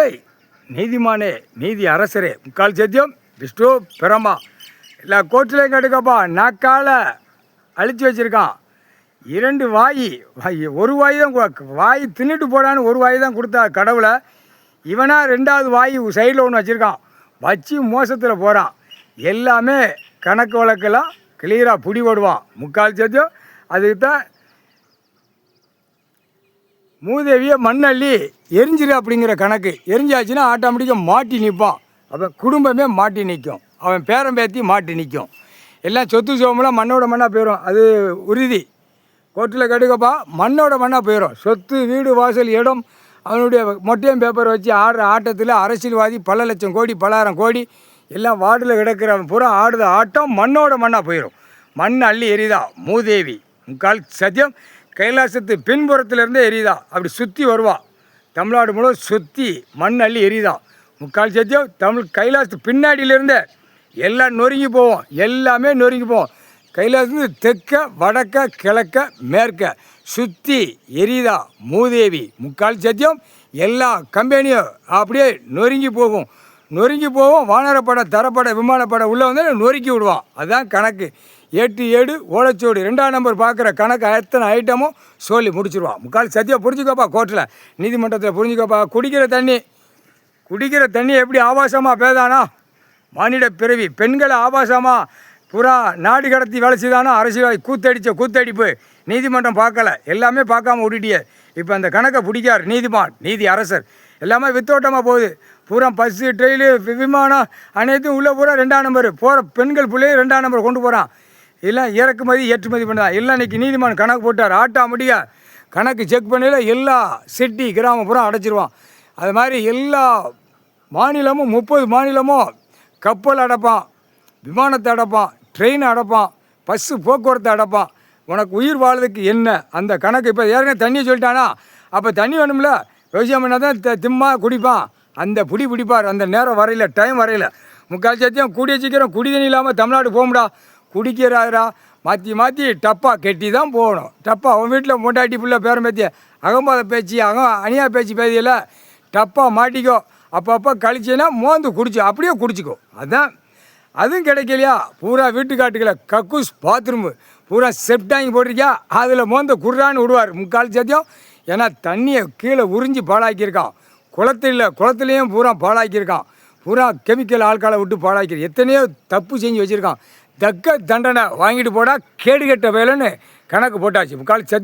டேய் நீதிமானே, நீதி அரசரே, முக்கால் சத்தியம் விஷ்ணு பிரமா எல்லா கோர்ட்லேயும் கேட்டுக்கப்பா. நாக்கால அழிச்சு வச்சுருக்கான். 2 வாய், ஒரு வாய் தான் வாய் தின்னுட்டு போடான்னு ஒரு வாய் தான் கொடுத்தா கடவுளை. இவனா 2வது வாய் சைடில் ஒன்று வச்சுருக்கான். வச்சு மோசத்தில் போகிறான். எல்லாமே கணக்கு வழக்கெல்லாம் கிளியராக பிடி போடுவான். முக்கால் சத்தியம். அதுக்கு தான் மூதேவியை மண்ணள்ளி எரிஞ்சிரு அப்படிங்கிற கணக்கு. எரிஞ்சாச்சுன்னா ஆட்டோமேட்டிக்காக மாட்டி நிற்பான். அவன் குடும்பமே மாட்டி நிற்கும். அவன் பேரன் பேத்தி மாட்டி நிற்கும். எல்லாம் சொத்து சோமெல்லாம் மண்ணோட மண்ணாக போயிடும். அது உறுதி. கோர்ட்டில் கெடுக்கப்பா மண்ணோட மண்ணாக போயிடும். சொத்து வீடு வாசல் இடம் அவனுடைய மொட்டையும் பேப்பர் வச்சு ஆடுற ஆட்டத்தில் அரசியல்வாதி பல லட்சம் கோடி பலாயிரம் கோடி எல்லாம் வார்டில் கிடக்கிறவன் பூரா ஆடுத ஆட்டம் மண்ணோட மண்ணாக போயிடும். மண் அள்ளி எரிதா மூதேவி. முக்கால் சத்தியம். கைலாசத்து பின்புறத்துலேருந்தே எரியுதா. அப்படி சுற்றி வருவா. தமிழ்நாடு முழுவதும் சுற்றி மண் அள்ளி எரியுதா. முக்கால் சத்தியம். தமிழ் கைலாசத்து பின்னாடியிலேருந்தே எல்லாம் நொறுங்கி போவோம். எல்லாமே நொறுங்கி போவோம். கைலாசத்துலேருந்து தெற்க வடக்க கிழக்க மேற்க சுற்றி எரியுதா மூதேவி. முக்கால் சத்தியம். எல்லா கம்பெனியும் அப்படியே நொறுங்கி போகும். நொறுங்கி போவோம். வானரப்படை தரப்படை விமானப்படை உள்ளே வந்து நொறுக்கி விடுவான். அதுதான் கணக்கு. 8 7 ஓலைச்சோடு 2ஆம் நம்பர் பார்க்குற கணக்கு எத்தனை ஐட்டமும் சொல்லி முடிச்சிடுவான். முக்கால் சத்தியம். புரிஞ்சுக்கோப்பா. கோர்ட்டில் நீதிமன்றத்தில் புரிஞ்சுக்கோப்பா. குடிக்கிற தண்ணி எப்படி ஆபாசமாக பேதானா மானிட பிறவி. பெண்களை ஆபாசமாக புறா நாடு கடத்தி வேலை செய்தானா அரசியல்வாதி கூத்தடிப்பு நீதிமன்றம் பார்க்கல. எல்லாமே பார்க்காம விட்டுட்டியே. இப்போ அந்த கணக்கை பிடிக்கார் நீதிமான் நீதி அரசர். எல்லாமே வித்தோட்டமாக போகுது. பூரா பஸ்ஸு ட்ரெயிலு விமானம் அனைத்தும் உள்ளே பூரா 2ஆம் நம்பர் போகிற பெண்கள் பிள்ளையும் 2ஆம் நம்பர் கொண்டு போகிறான். எல்லாம் இறக்குமதி ஏற்றுமதி பண்ணதான். எல்லாம் இன்றைக்கி நீதிமான் கணக்கு போட்டார். ஆட்டாமட்டியாக கணக்கு செக் பண்ணல. எல்லா சிட்டி கிராமம் பூரா அடைச்சிருவான். அது மாதிரி எல்லா மாநிலமும் 30 மாநிலமும் கப்பல் அடைப்பான், விமானத்தை அடைப்பான், ட்ரெயின் அடைப்பான், பஸ்ஸு போக்குவரத்து அடைப்பான். உனக்கு உயிர் வாழ்றதுக்கு என்ன அந்த கணக்கு. இப்போ ஏற்கனவே தண்ணியை சொல்லிட்டானா அப்போ தண்ணி வேணும்ல. விவசாயம் பண்ணால் தான் திம்மா குடிப்பான். அந்த பிடிப்பார். அந்த நேரம் வரையில் டைம் வரையில். முக்கால் சத்தியம். கூடிய சீக்கிரம் குடி தண்ணி இல்லாமல் தமிழ்நாடு போகும்டா. குடிக்கிறாரா மாற்றி டப்பா கெட்டி தான் போகணும். டப்பா அவன் வீட்டில் மொண்டாட்டி பிள்ளை பேரம் பேத்தி அகம்பாத பேச்சு அணியா பேச்சு பேதியில் டப்பா மாட்டிக்கோ. அப்பப்போ கழிச்சின்னா மோந்து குடிச்சு அப்படியே குடிச்சிக்கோ. அதுதான். அதுவும் கிடைக்கலையா பூரா வீட்டுக்காட்டுக்களை கக்கூஸ் பாத்ரூமு பூரா செப்டாங்கி போட்டிருக்கியா அதில் மோந்த குர்றான்னு விடுவார். முக்கால் சத்தியம். ஏன்னா தண்ணியை கீழே உறிஞ்சி பாழாக்கியிருக்கான். குளத்துலேயும் பூரா பாழாக்கியிருக்கான். பூரா கெமிக்கல் ஆட்காலை விட்டு பாழாக்கி எத்தனையோ தப்பு செஞ்சு வச்சுருக்கான். தக்க தண்டனை வாங்கிட்டு போடா கேடு கெட்ட வேலைன்னு கணக்கு போட்டாச்சு. முக்கால் சத்தியம்.